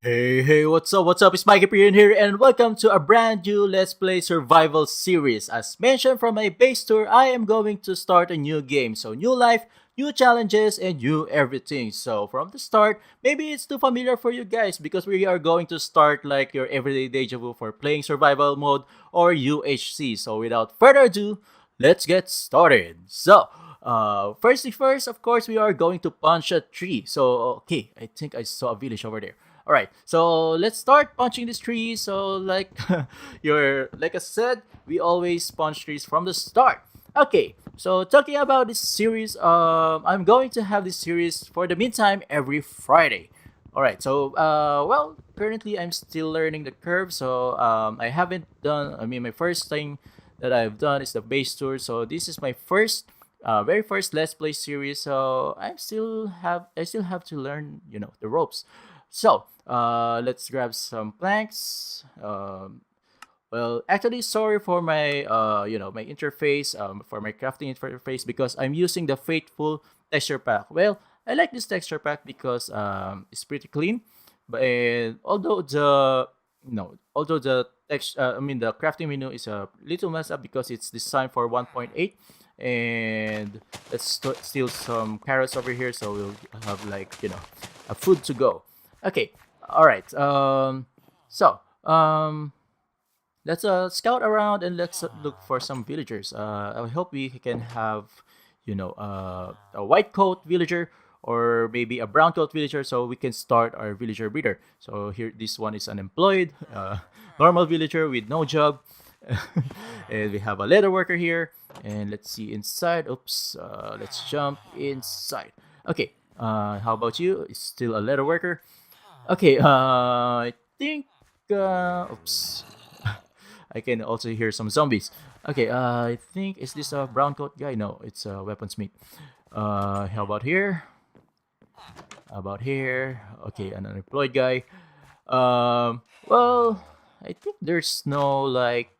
Hey, what's up? What's up? It's mikeyperion here, and welcome to a brand new Let's Play Survival series. As mentioned from my base tour, I am going to start a new game. So, new life, new challenges, and new everything. So, from the start, maybe it's too familiar for you guys because we are going to start like your everyday deja vu for playing survival mode or UHC. So, without further ado, let's get started. So, first thing first, of course, we are going to punch a tree. So, okay, I think I saw a village over there. All right, so let's start punching this tree. So like like I said, we always punch trees from the start. Okay, so talking about this series, I'm going to have this series for the meantime every Friday. All right, so well, currently I'm still learning the curve, so I haven't done. I mean, my first thing that I've done is the base tour. So this is my very first Let's Play series. So I still have to learn, the ropes. So let's grab some planks. Well, actually, sorry for my my interface, for my crafting interface because I'm using the Faithful texture pack. Well, I like this texture pack because it's pretty clean, but although the text, I mean the crafting menu is a little messed up because it's designed for 1.8, and let's steal some carrots over here so we'll have like a food to go. Okay, all right. So let's scout around and let's look for some villagers. I hope we can have, a white coat villager or maybe a brown coat villager, so we can start our villager breeder. So here, this one is unemployed, normal villager with no job, and we have a leather worker here. And let's see inside. Oops. Let's jump inside. Okay. How about you? It's still a leather worker. Okay, I think. Oops. I can also hear some zombies. Okay, I think, is this a brown coat guy? No, it's a weaponsmith. How about here? How about here? Okay, an unemployed guy. Well, I think there's no like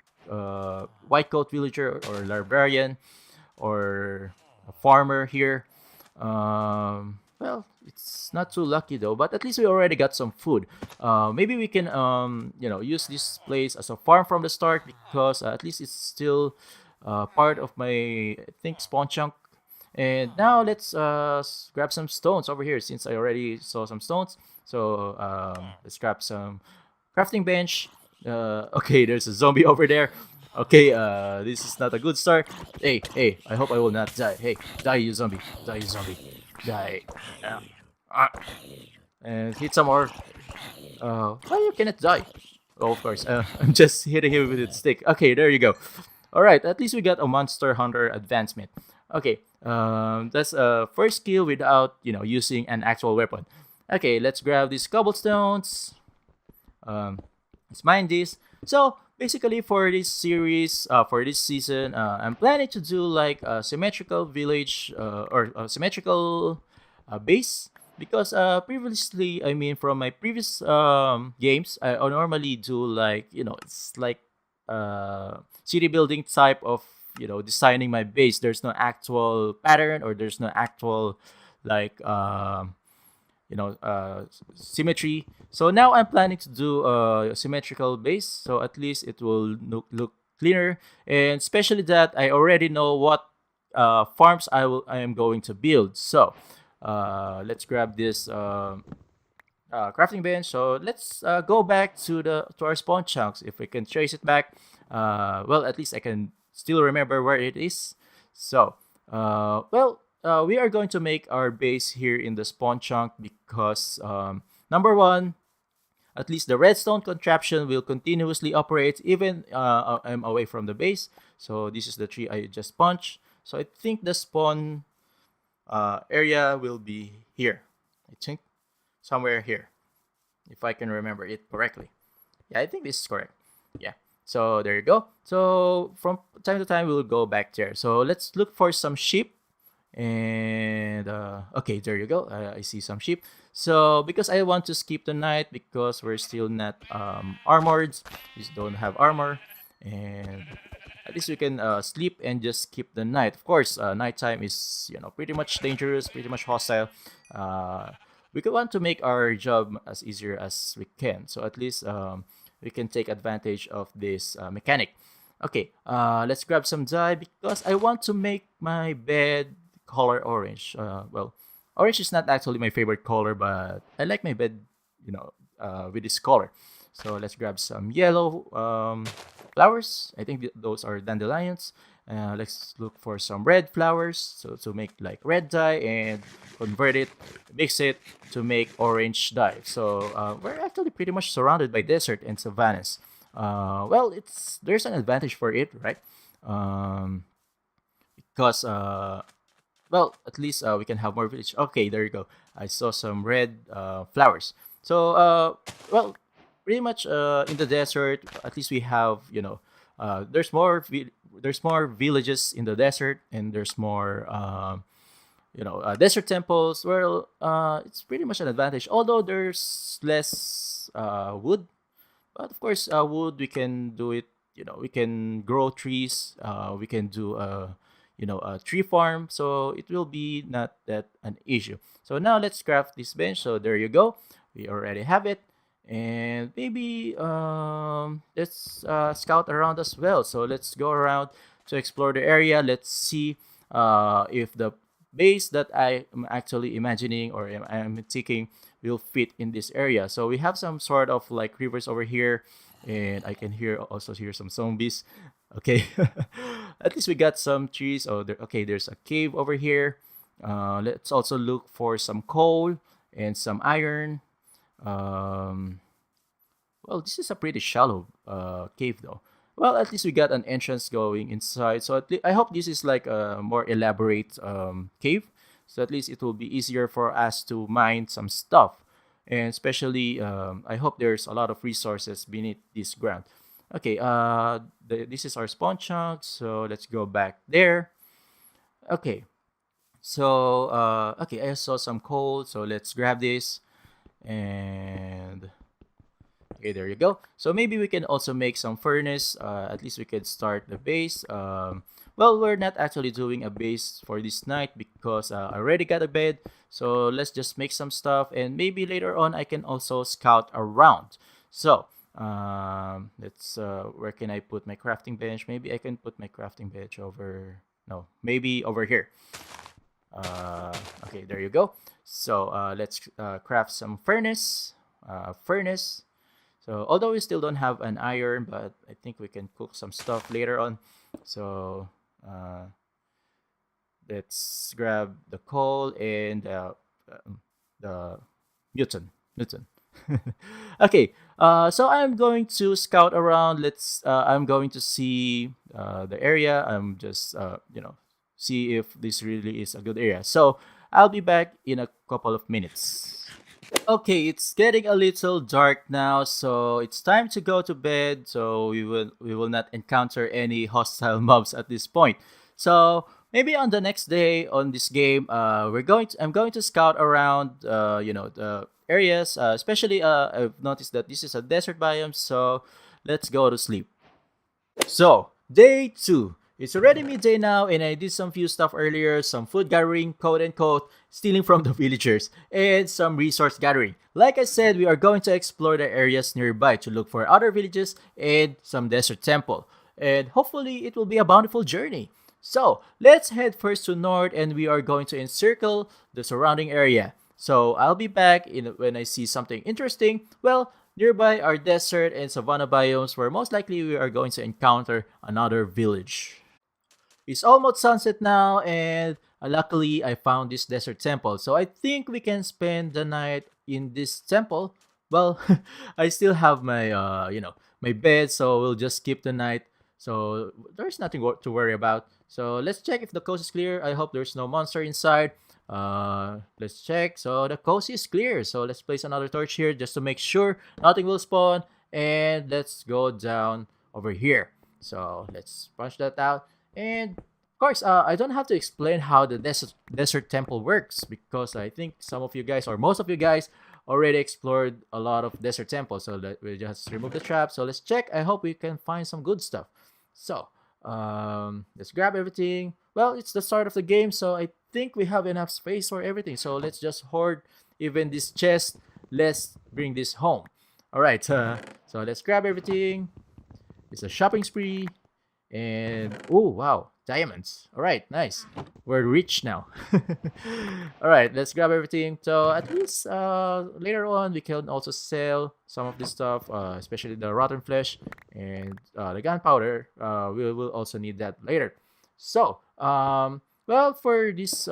white coat villager or librarian or a farmer here. Well, it's not too lucky though, but at least we already got some food. Maybe we can, use this place as a farm from the start because at least it's still part of my, I think, spawn chunk. And now let's grab some stones over here since I already saw some stones. So let's grab some crafting bench. Okay, there's a zombie over there. Okay, this is not a good start. Hey, I hope I will not die. Hey, die, you zombie. Die, you zombie. Die. Uh, ah. And hit some more. Why you cannot die? Oh, of course. I'm just hitting him with its stick. Okay, there you go. All right, at least we got a monster hunter advancement. Okay, that's a first kill without using an actual weapon. Okay, let's grab these cobblestones. Let's mine this. So basically, for this series, for this season, I'm planning to do like a symmetrical village or a symmetrical base because previously, I mean, from my previous games, I normally do like it's like city building type of designing my base. There's no actual pattern or there's no actual like symmetry. So now I'm planning to do a symmetrical base, so at least it will look cleaner, and especially that I already know what farms I am going to build. So let's grab this crafting bench. So let's go back to our spawn chunks. If we can trace it back, well, at least I can still remember where it is. So we are going to make our base here in the spawn chunk because number one, at least the redstone contraption will continuously operate even I'm away from the base. So this is the tree I just punched. So I think the spawn area will be here. I think somewhere here, if I can remember it correctly. Yeah, I think this is correct. Yeah. So there you go. So from time to time we'll go back there. So let's look for some sheep. And okay, there you go. I see some sheep. So because I want to skip the night because we're still not armored, we just don't have armor, and at least we can sleep and just skip the night. Of course, nighttime is pretty much dangerous, pretty much hostile. Uh, we could want to make our job as easier as we can. So at least we can take advantage of this mechanic. Okay, let's grab some dye because I want to make my bed color orange. Well, orange is not actually my favorite color, but I like my bed, with this color. So let's grab some yellow flowers. I think those are dandelions. Let's look for some red flowers. So to make like red dye and convert it, mix it to make orange dye. So we're actually pretty much surrounded by desert and savannas. Well, it's there's an advantage for it, right? Um, because well, at least we can have more village. Okay, there you go. I saw some red flowers. So well, pretty much in the desert, at least we have there's more villages in the desert, and there's more desert temples. Well, it's pretty much an advantage. Although there's less wood, but of course, wood we can do it. We can grow trees. We can do a tree farm, so it will be not that an issue. So now let's craft this bench. So there you go. We already have it, and maybe let's scout around as well. So let's go around to explore the area. Let's see if the base that I am actually imagining or I'm thinking will fit in this area. So we have some sort of like rivers over here, and I can hear some zombies. Okay, at least we got some trees. Oh, okay, there's a cave over here. Let's also look for some coal and some iron. Um, well, this is a pretty shallow cave, though. Well, at least we got an entrance going inside. So I hope this is like a more elaborate cave. So at least it will be easier for us to mine some stuff. And especially, I hope there's a lot of resources beneath this ground. Okay, this is our spawn chunk. So let's go back there. Okay, so okay, I saw some coal. So let's grab this. And okay, there you go. So maybe we can also make some furnace. At least we can start the base. Well, we're not actually doing a base for this night because I already got a bed. So let's just make some stuff, and maybe later on I can also scout around. So let's where can I put my crafting bench? Maybe I can put my crafting bench over. No, maybe over here. Okay, there you go. So let's craft some furnace. So although we still don't have an iron, but I think we can cook some stuff later on. So let's grab the coal and the mutant. Okay, so I'm going to scout around. I'm going to see the area. I'm just see if this really is a good area. So I'll be back in a couple of minutes. Okay, it's getting a little dark now, so it's time to go to bed. So we will not encounter any hostile mobs at this point. So maybe on the next day on this game, I'm going to scout around, the areas. Especially, I've noticed that this is a desert biome, so let's go to sleep. So, day 2. It's already midday now, and I did some few stuff earlier, some food gathering, quote unquote, stealing from the villagers, and some resource gathering. Like I said, we are going to explore the areas nearby to look for other villages and some desert temple. And hopefully, it will be a bountiful journey. So, let's head first to north, and we are going to encircle the surrounding area. So, I'll be back when I see something interesting. Well, nearby are desert and savanna biomes where most likely we are going to encounter another village. It's almost sunset now, and luckily I found this desert temple. So I think we can spend the night in this temple. Well, I still have my my bed, so we'll just skip the night. So there's nothing to worry about. So let's check if the coast is clear. I hope there's no monster inside. Let's check. So the coast is clear. So let's place another torch here just to make sure nothing will spawn. And let's go down over here. So let's punch that out. And of course, I don't have to explain how the desert temple works because I think some of you guys or most of you guys already explored a lot of desert temples. So we just remove the trap. So let's check. I hope we can find some good stuff. So let's grab everything. Well, it's the start of the game, so I think we have enough space for everything. So let's just hoard even this chest. Let's bring this home. All right, so let's grab everything. It's a shopping spree. And oh wow, diamonds. All right, nice. We're rich now. All right, let's grab everything. So at least later on we can also sell some of this stuff, especially the rotten flesh and the gunpowder. We will also need that later. So well, for this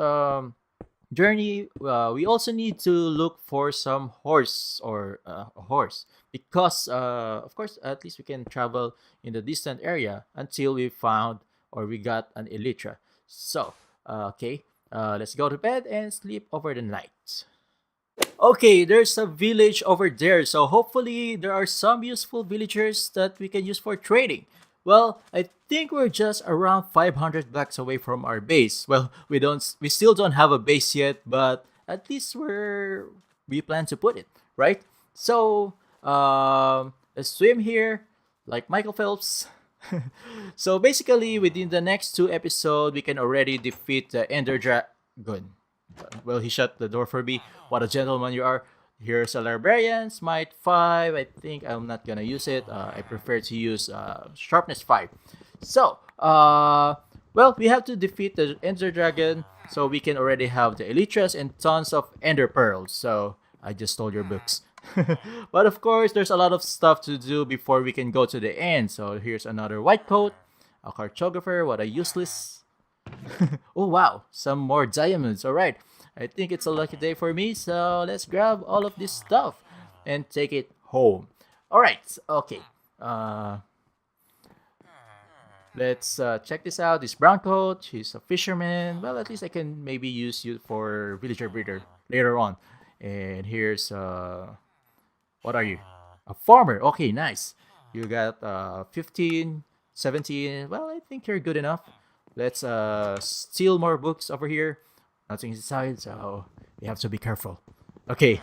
journey, we also need to look for some horse or a horse because, of course, at least we can travel in the distant area until we found or we got an elytra. So, okay, let's go to bed and sleep over the night. Okay, there's a village over there, so hopefully there are some useful villagers that we can use for trading. Well, I think we're just around 500 blocks away from our base. Well, we still don't have a base yet, but at least we plan to put it, right? So, let's swim here like Michael Phelps. So basically, within the next two episodes, we can already defeat the Ender Dragon. Well, he shut the door for me. What a gentleman you are. Here's a librarian, smite 5. I think I'm not gonna use it. I prefer to use sharpness 5. So, well, we have to defeat the Ender Dragon, so we can already have the Elytras and tons of Ender Pearls. So, I just stole your books. But of course, there's a lot of stuff to do before we can go to the end. So, here's another white coat, a cartographer. What a useless. Oh wow, some more diamonds. All right, I think it's a lucky day for me, so let's grab all of this stuff and take it home. All right, okay. Let's check this out. This brown coat, he's a fisherman. Well, at least I can maybe use you for villager breeder later on. And here's what are you? A farmer. Okay, nice. You got 15, 17. Well, I think you're good enough. Let's steal more books over here. Nothing inside, so we have to be careful. Okay.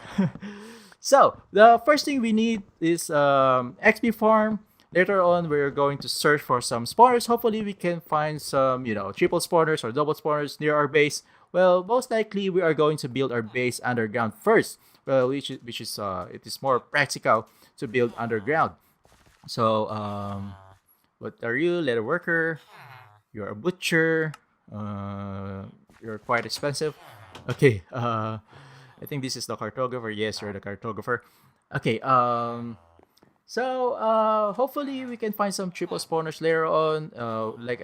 So, the first thing we need is XP farm. Later on, we're going to search for some spawners. Hopefully, we can find some, triple spawners or double spawners near our base. Well, most likely, we are going to build our base underground first. Well, it is more practical to build underground. So, what are you? Leather worker. You're a butcher. You're quite expensive. Okay. I think this is the cartographer. Yes, you're the cartographer. Okay. So hopefully we can find some triple spawners later on. Like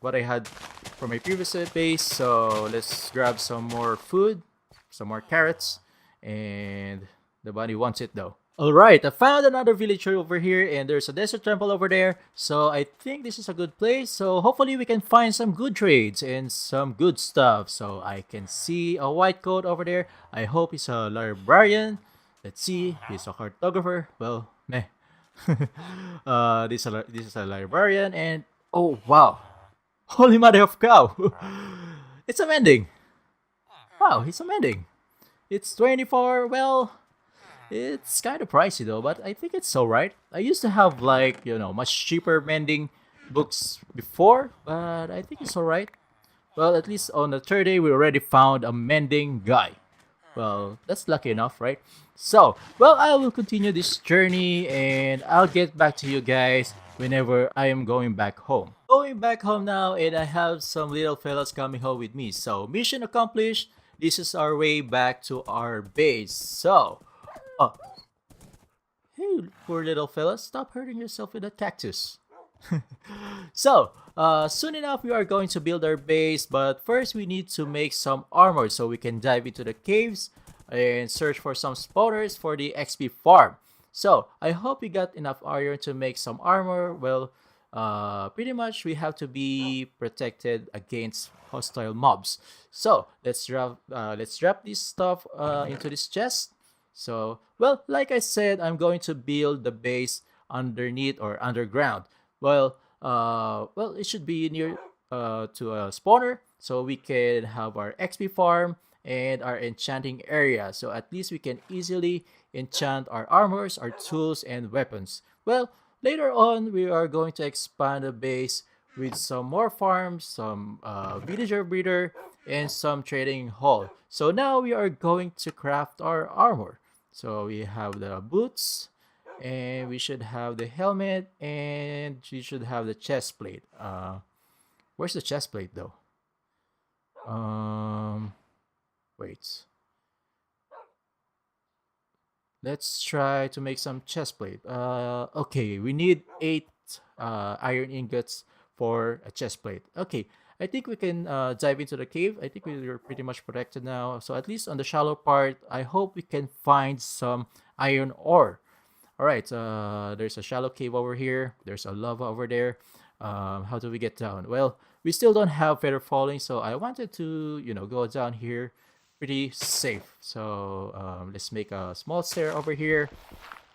what I had from my previous base. So let's grab some more food, some more carrots, and the bunny wants it though. Alright, I found another villager over here and there's a desert temple over there. So I think this is a good place. So hopefully we can find some good trades and some good stuff. So I can see a white coat over there. I hope he's a librarian. Let's see, he's a cartographer. Well, meh. This is a librarian and oh wow. Holy mother of cow. It's a mending. Wow, it's a mending. It's 24, well, it's kind of pricey though, but I think it's alright. I used to have like, much cheaper mending books before, but I think it's alright. Well, at least on the third day, we already found a mending guy. Well, that's lucky enough, right? So, well, I will continue this journey and I'll get back to you guys whenever I am going back home. Going back home now and I have some little fellas coming home with me. So, mission accomplished. This is our way back to our base. So, oh. Hey, poor little fella, stop hurting yourself with that cactus. So, soon enough we are going to build our base, but first we need to make some armor so we can dive into the caves and search for some spawners for the XP farm. So, I hope we got enough iron to make some armor. Well, pretty much we have to be protected against hostile mobs. So, let's drop this stuff into this chest. So, well, like I said, I'm going to build the base underneath or underground. Well, it should be near to a spawner, so we can have our XP farm and our enchanting area. So at least we can easily enchant our armors, our tools, and weapons. Well, later on, we are going to expand the base with some more farms, some villager breeder, and some trading hall. So now we are going to craft our armor. So we have the boots, and we should have the helmet, and we should have the chest plate. Where's the chest plate though? Wait. Let's try to make some chest plate. Okay, we need 8 iron ingots for a chest plate. Okay, I think we can dive into the cave. I think we're pretty much protected now. So at least on the shallow part, I hope we can find some iron ore. All right, there's a shallow cave over here. There's a lava over there. How do we get down? Well, we still don't have feather falling, so I wanted to, go down here pretty safe. So let's make a small stair over here.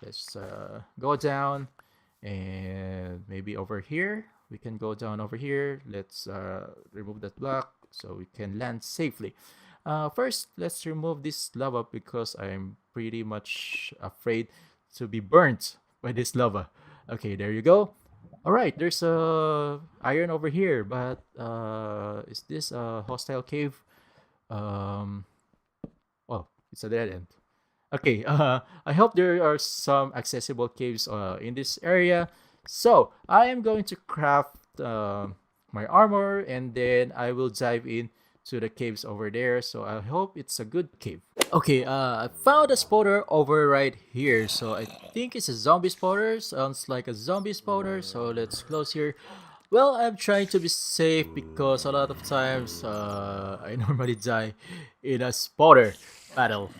Let's go down, and maybe over here we can go down over here. Let's remove that block so we can land safely. First, let's remove this lava because I'm pretty much afraid to be burnt by this lava. Okay, there you go. All right, there's a iron over here, but is this a hostile cave? Um, well, it's a dead end. Okay, I hope there are some accessible caves in this area. So I am going to craft my armor, and then I will dive in to the caves over there. So I hope it's a good cave. Okay, I found a spawner over right here. So I think it's a zombie spawner. Sounds like a zombie spawner. So let's close here. Well, I'm trying to be safe because a lot of times I normally die in a spawner battle.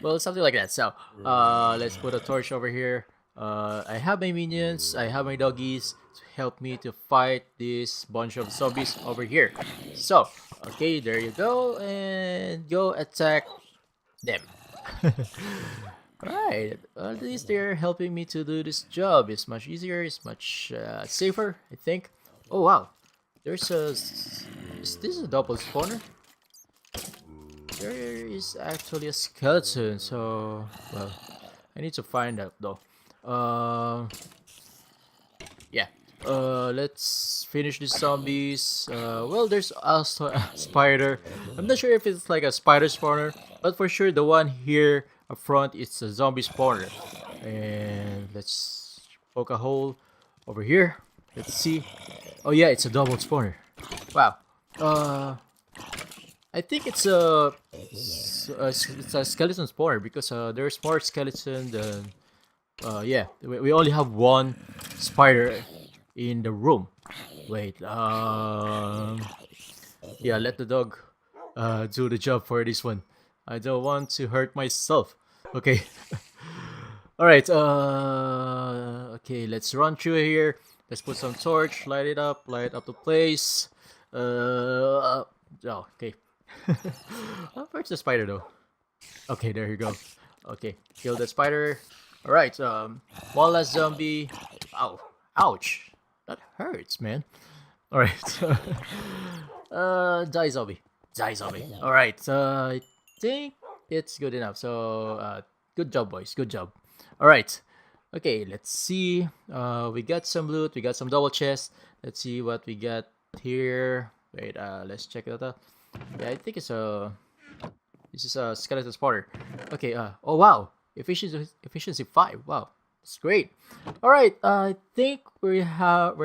Well, something like that. So let's put a torch over here. I have my minions. I have my doggies to help me to fight this bunch of zombies over here. So, okay, there you go. And go attack them. Right, at least they're helping me to do this job. It's much easier, it's much safer, I think. Oh wow, there's a... Is this a double spawner? There is actually a skeleton, so... Well, I need to find out though. Yeah. Let's finish these zombies. Well, there's also a spider. I'm not sure if it's like a spider spawner, but for sure the one here up front it's a zombie spawner. And let's poke a hole over here. Let's see. Oh yeah, it's a double spawner. Wow. I think it's a skeleton spawner because there's more skeleton than yeah, we only have one spider in the room. Wait, yeah, let the dog do the job for this one. I don't want to hurt myself. Okay. All right. Okay, let's run through here. Let's put some torch, light up the place. Oh, okay. Where's the spider though? Okay, there you go. Okay, kill the spider. All right. One last zombie. Ow, ouch. That hurts, man. All right. Die zombie. Die zombie. All right. I think it's good enough. So, good job, boys. Good job. All right. Okay, let's see. We got some loot. We got some double chests. Let's see what we got here. Wait. Let's check it out. Yeah, I think it's a... This is a skeleton spawner. Okay. Oh wow. Efficiency 5. Wow. That's great. All right. I think we have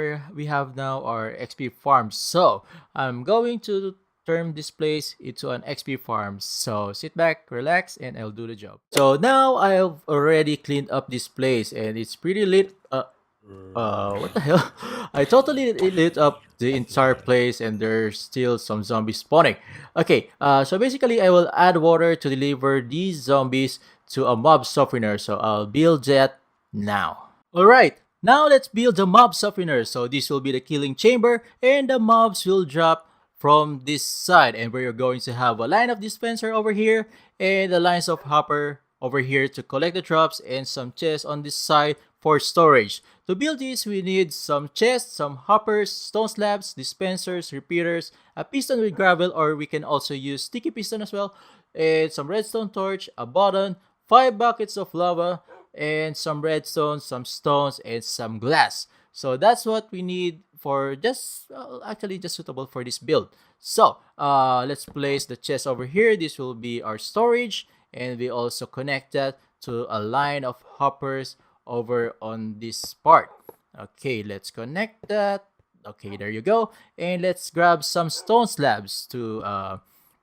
now our XP farm. So I'm going to turn this place into an XP farm. So sit back, relax, and I'll do the job. So now I've already cleaned up this place, and it's pretty lit. What the hell? I totally lit up the entire place, and there's still some zombies spawning. Okay, so basically I will add water to deliver these zombies to a mob softener. So I'll build that now. Alright, now let's build the mob softener. So this will be the killing chamber, and the mobs will drop from this side, and we're going to have a line of dispenser over here and the lines of hopper over here to collect the drops, and some chests on this side for storage. To build this, we need some chests, some hoppers, stone slabs, dispensers, repeaters, a piston with gravel, or we can also use sticky piston as well, and some redstone torch, a button, 5 buckets of lava, and some redstone, some stones, and some glass. So that's what we need for just actually just suitable for this build. So let's place the chest over here. This will be our storage, and we also connect that to a line of hoppers over on this part. Okay, let's connect that. Okay, there you go. And let's grab some stone slabs to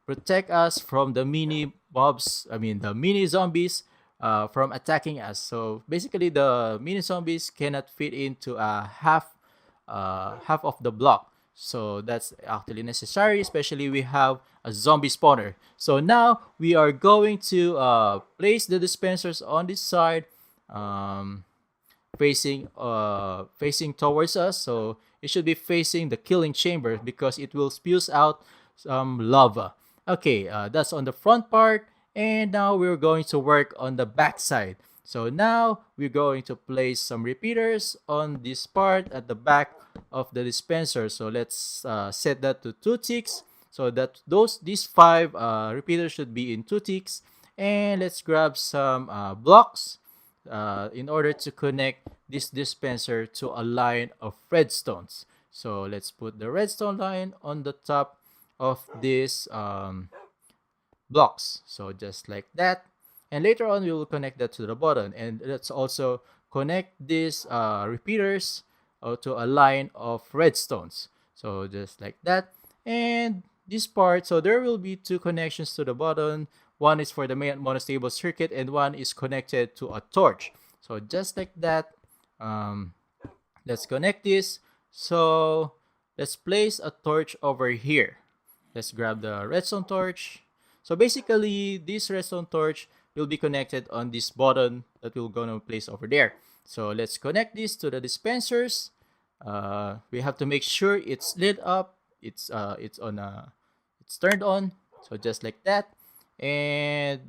protect us from the mini mobs, I mean the mini zombies from attacking us. So basically the mini zombies cannot fit into a half of the block. So that's actually necessary, especially we have a zombie spawner. So now we are going to place the dispensers on this side, facing towards us. So it should be facing the killing chamber because it will spews out some lava. Okay, that's on the front part, and now we're going to work on the back side. So now we're going to place some repeaters on this part at the back of the dispenser. So let's set that to 2 ticks, so that these 5 repeaters should be in 2 ticks. And let's grab some blocks in order to connect this dispenser to a line of redstones. So let's put the redstone line on the top of this blocks. So just like that. And later on, we will connect that to the bottom. And let's also connect these repeaters to a line of redstones. So just like that. And this part, so there will be 2 connections to the bottom. One is for the main monostable circuit, and one is connected to a torch. So just like that. Let's connect this. So let's place a torch over here. Let's grab the redstone torch. So basically, this redstone torch will be connected on this button that we're gonna place over there. So let's connect this to the dispensers. We have to make sure it's lit up. It's turned on. So just like that, and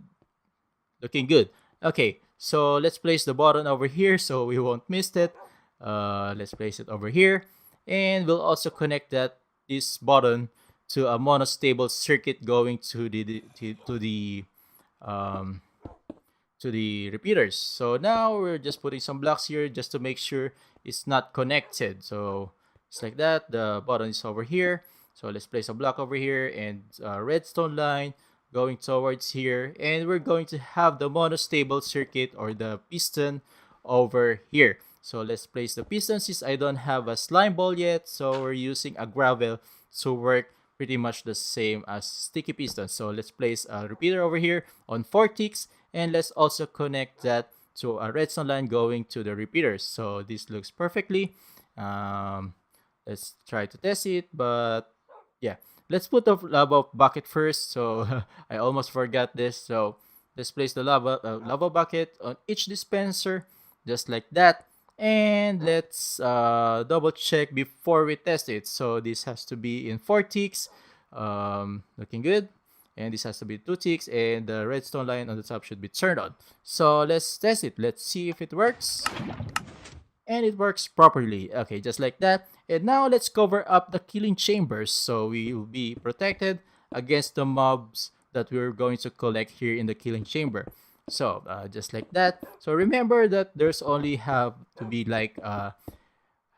looking good. Okay, so let's place the button over here so we won't miss it. Let's place it over here, and we'll also connect this button to a monostable circuit going to the repeaters. So now we're just putting some blocks here just to make sure it's not connected. So it's like that. The button is over here. So let's place a block over here and a redstone line going towards here, and we're going to have the monostable circuit or the piston over here. So let's place the piston. Since I don't have a slime ball yet, so we're using a gravel to work pretty much the same as sticky piston. So let's place a repeater over here on 4 ticks, and let's also connect that to a redstone line going to the repeaters. So this looks perfectly. Let's try to test it, but yeah. Let's put the lava bucket first. So I almost forgot this. So let's place the lava bucket on each dispenser, just like that. And let's double check before we test it. So this has to be in 4 ticks, looking good. And this has to be 2 ticks, and the redstone line on the top should be turned on. So let's test it. Let's see if it works. And it works properly. Okay, just like that. And now let's cover up the killing chambers so we will be protected against the mobs that we're going to collect here in the killing chamber. So just like that. So remember that there's only have to be like a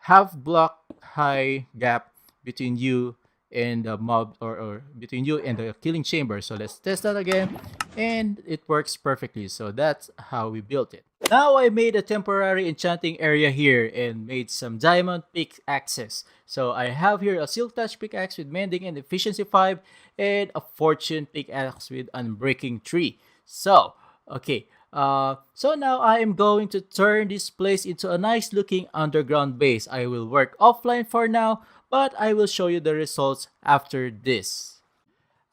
half block high gap between you and the mob, or between you and the killing chamber. So let's test that again, and it works perfectly. So that's how we built it. Now I made a temporary enchanting area here and made some diamond pickaxes. So I have here a silk touch pickaxe with mending and efficiency 5, and a fortune pickaxe with unbreaking 3. So okay, so now I am going to turn this place into a nice looking underground base. I will work offline for now, but I will show you the results after this.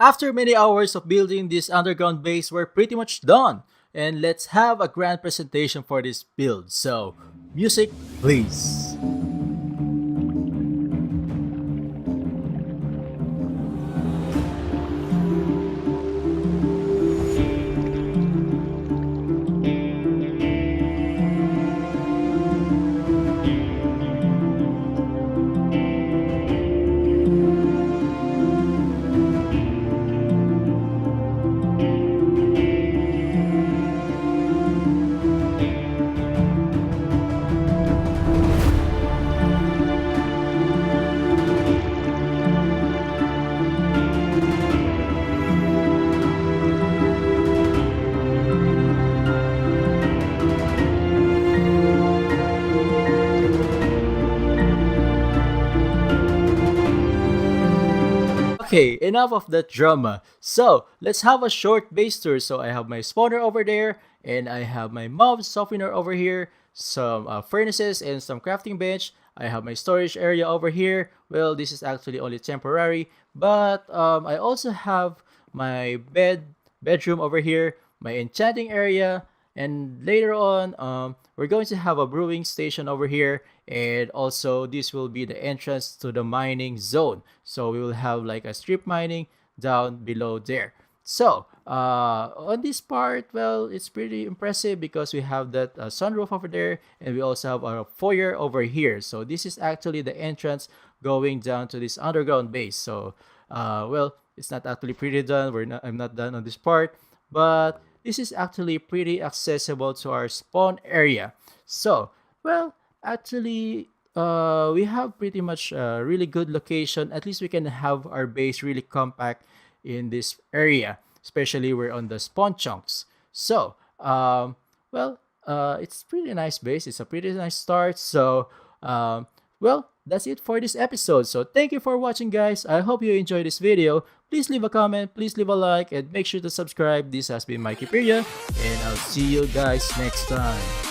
After many hours of building this underground base, we're pretty much done. And let's have a grand presentation for this build. So, music please. Okay, enough of that drama. So, let's have a short base tour. So, I have my spawner over there, and I have my mob softener over here, some furnaces, and some crafting bench. I have my storage area over here. Well, this is actually only temporary, but I also have my bedroom over here, my enchanting area, and later on, we're going to have a brewing station over here, and also this will be the entrance to the mining zone. So we will have like a strip mining down below there. So on this part, well, it's pretty impressive because we have that sunroof over there, and we also have our foyer over here. So this is actually the entrance going down to this underground base. So well, it's not actually pretty done. I'm not done on this part, but this is actually pretty accessible to our spawn area. So, well, actually, we have pretty much a really good location. At least we can have our base really compact in this area, especially we're on the spawn chunks. So, well, it's pretty nice base. It's a pretty nice start. So, well, that's it for this episode. So thank you for watching, guys. I hope you enjoyed this video. Please leave a comment, please leave a like, and make sure to subscribe. This has been Mikey Perion, and I'll see you guys next time.